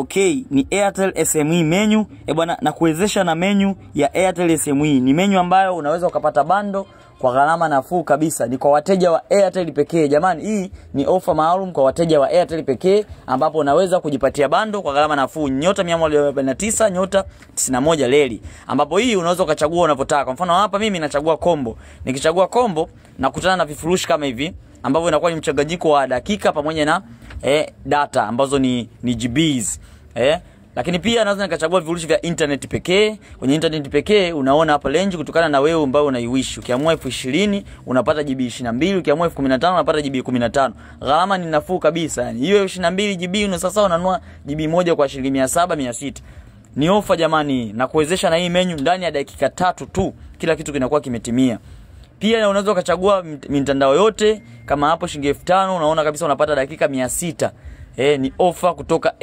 Okay, ni Airtel SME menu. Bwana, na kuwezesha na menu ya Airtel SME. Ni menu ambayo unaweza ukapata bando kwa gharama nafuu kabisa. Ni kwa wateja wa Airtel pekee. Jamani, hii ni offer maalum kwa wateja wa Airtel pekee ambapo unaweza kujipatia bando kwa gharama nafuu. Nyota 149, nyota 91 leli. Ambapo hii unaweza ukachagua unavyotaka. Kwa mfano hapa mimi nachagua combo. Nikichagua combo nakutana na vifurushi kama hivi ambavyo inakuwa ni mchanganyiko wa dakika pamoja na data ambazo ni GBs. Lakini pia naweza nikachagua vifurushi vya internet pekee. Kwenye internet pekee unaona hapa range kutokana na wewe ambao unaiwish. Ukiamua 20,000 unapata GB 22, ukiamua 15,000 unapata GB 15. Gharama ni nafuu kabisa. Yani hiyo 22 GB una sasa unanunua GB moja kwa shilingi 700 600. Ni ofa jamani, na kuwezesha na hii menu ndani ya dakika 3 tu kila kitu kinakuwa kimetimia. Pia unaweza ukachagua mitandao yote kama hapo shilingi 5,000 unaona kabisa unapata dakika 600. Ni ofa kutoka